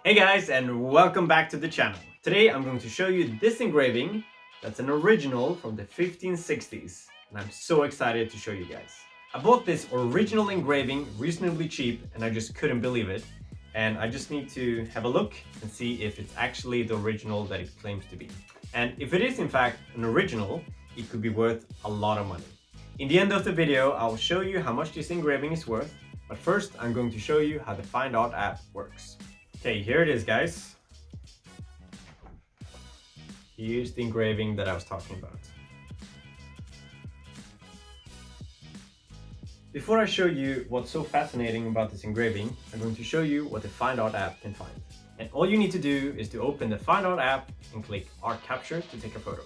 Hey guys, and welcome back to the channel. Today I'm going to show you this engraving that's an original from the 1560s, and I'm so excited to show you guys. I bought this original engraving reasonably cheap and I just couldn't believe it, and I just need to have a look and see if it's actually the original that it claims to be. And if it is in fact an original, it could be worth a lot of money. In the end of the video, I'll show you how much this engraving is worth, but first I'm going to show you how the Find Art app works. Okay, here it is, guys. Here's the engraving that I was talking about. Before I show you what's so fascinating about this engraving, I'm going to show you what the Find Art app can find. And all you need to do is to open the Find Art app and click Art Capture to take a photo.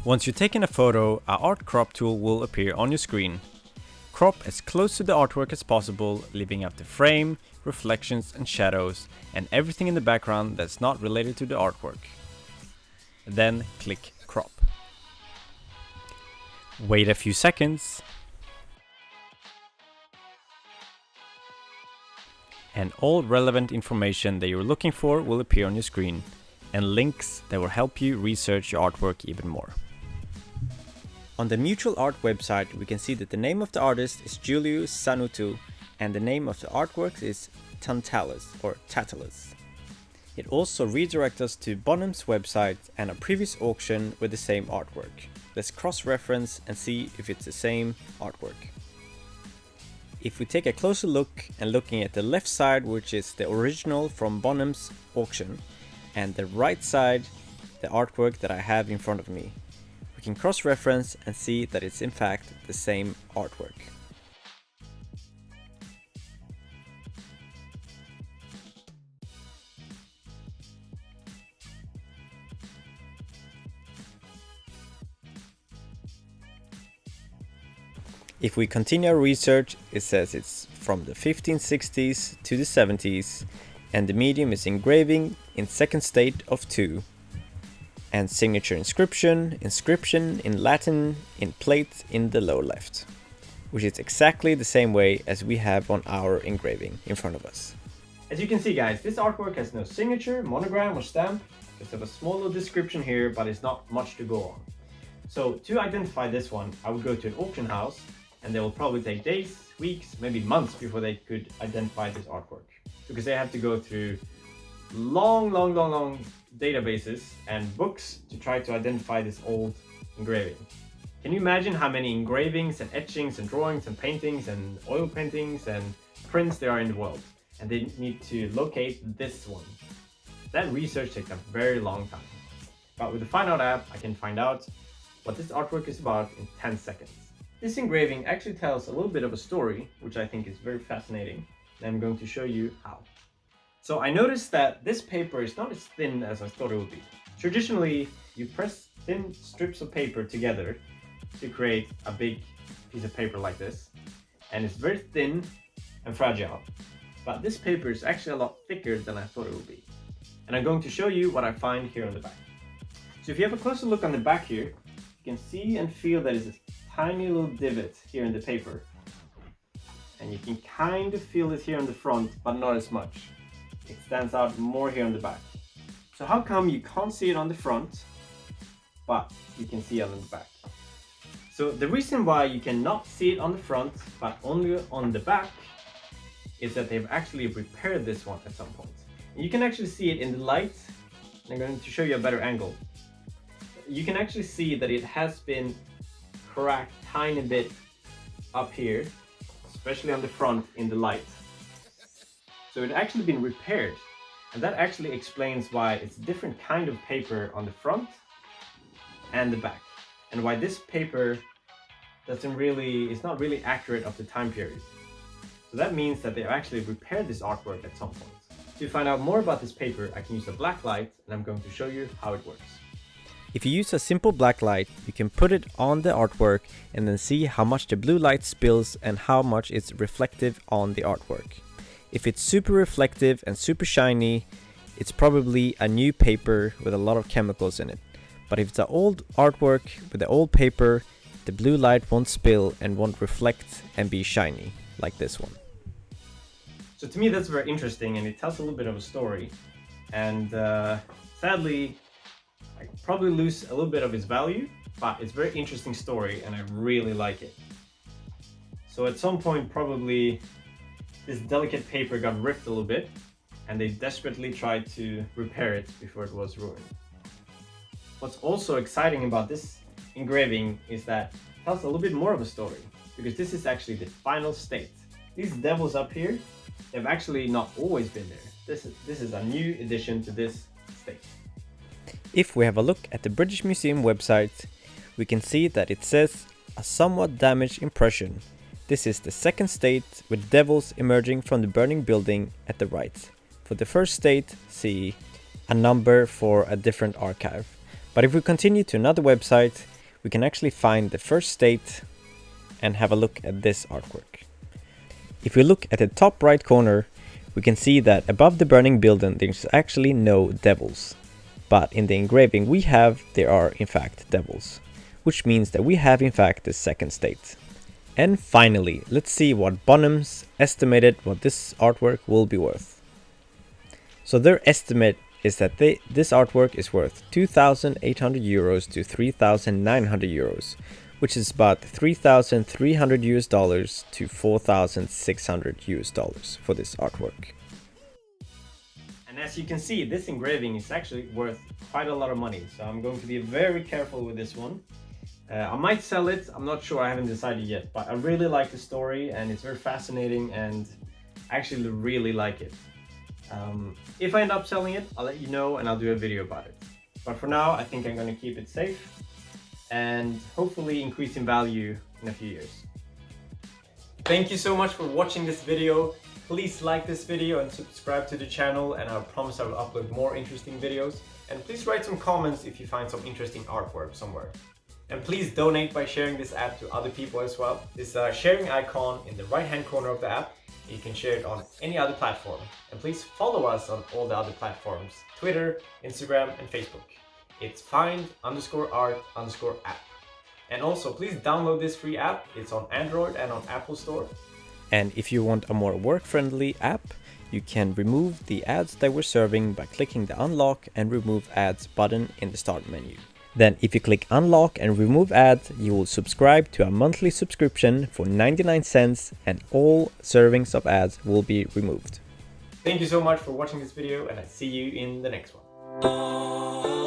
Once you've taken a photo, our art crop tool will appear on your screen. Crop as close to the artwork as possible, leaving out the frame, reflections and shadows, and everything in the background that's not related to the artwork. Then click Crop. Wait a few seconds, and all relevant information that you're looking for will appear on your screen, and links that will help you research your artwork even more. On the Mutual Art website, we can see that the name of the artist is Julius Sanutu and the name of the artwork is Tantalus or Tatalus. It also redirects us to Bonham's website and a previous auction with the same artwork. Let's cross-reference and see if it's the same artwork. If we take a closer look and looking at the left side, which is the original from Bonham's auction, and the right side, the artwork that I have in front of me, we can cross-reference and see that it's in fact the same artwork. If we continue our research, it says it's from the 1560s to the 70s, and the medium is engraving in second state of 2. And signature inscription in Latin, in plate in the low left, which is exactly the same way as we have on our engraving in front of us. As you can see, guys, this artwork has no signature, monogram or stamp. Just have a small little description here, but it's not much to go on. So to identify this one, I would go to an auction house, and they will probably take days, weeks, maybe months before they could identify this artwork, because they have to go through long databases and books to try to identify this old engraving. Can you imagine how many engravings and etchings and drawings and paintings and oil paintings and prints there are in the world? And they need to locate this one. That research takes a very long time. But with the Find Out app, I can find out what this artwork is about in 10 seconds. This engraving actually tells a little bit of a story, which I think is very fascinating, and I'm going to show you how. So I noticed that this paper is not as thin as I thought it would be. Traditionally, you press thin strips of paper together to create a big piece of paper like this, and it's very thin and fragile. But this paper is actually a lot thicker than I thought it would be. And I'm going to show you what I find here on the back. So if you have a closer look on the back here, you can see and feel that it's a tiny little divot here in the paper. And you can kind of feel it here on the front, but not as much. It stands out more here on the back. So how come you can't see it on the front, but you can see it on the back? So the reason why you cannot see it on the front, but only on the back, is that they've actually repaired this one at some point. And you can actually see it in the light. I'm going to show you a better angle. You can actually see that it has been cracked tiny bit up here, especially on the front in the light. So it actually been repaired, and that actually explains why it's a different kind of paper on the front and the back, and why this paper is not really accurate of the time period. So that means that they actually repaired this artwork at some point. To find out more about this paper, I can use a black light, and I'm going to show you how it works. If you use a simple black light, you can put it on the artwork and then see how much the blue light spills and how much it's reflective on the artwork. If it's super reflective and super shiny, it's probably a new paper with a lot of chemicals in it. But if it's an old artwork with the old paper, the blue light won't spill and won't reflect and be shiny, like this one. So to me that's very interesting, and it tells a little bit of a story, and sadly I probably lose a little bit of its value, but it's a very interesting story and I really like it. So at some point probably this delicate paper got ripped a little bit and they desperately tried to repair it before it was ruined. What's also exciting about this engraving is that it tells a little bit more of a story, because this is actually the final state. These devils up here, they've actually not always been there. This is a new addition to this state. If we have a look at the British Museum website, we can see that it says a somewhat damaged impression. This is the second state with devils emerging from the burning building at the right. For the first state, see a number for a different archive. But if we continue to another website, we can actually find the first state and have a look at this artwork. If we look at the top right corner, we can see that above the burning building there's actually no devils. But in the engraving we have, there are in fact devils, which means that we have in fact the second state. And finally, let's see what Bonhams estimated what this artwork will be worth. So their estimate is that this artwork is worth 2,800 euros to 3,900 euros, which is about 3,300 US dollars to 4,600 US dollars for this artwork. And as you can see, this engraving is actually worth quite a lot of money, so I'm going to be very careful with this one. I might sell it, I'm not sure, I haven't decided yet, but I really like the story and it's very fascinating and I actually really like it. If I end up selling it, I'll let you know and I'll do a video about it. But for now, I think I'm going to keep it safe and hopefully increase in value in a few years. Thank you so much for watching this video. Please like this video and subscribe to the channel, and I promise I will upload more interesting videos. And please write some comments if you find some interesting artwork somewhere. And please donate by sharing this app to other people as well. This sharing icon in the right hand corner of the app. You can share it on any other platform. And please follow us on all the other platforms: Twitter, Instagram and Facebook. It's find_art_app. And also please download this free app. It's on Android and on Apple Store. And if you want a more work-friendly app, you can remove the ads that we're serving by clicking the Unlock and Remove Ads button in the Start menu. Then if you click Unlock and Remove Ads, you will subscribe to a monthly subscription for 99 cents and all servings of ads will be removed. Thank you so much for watching this video, and I see you in the next one.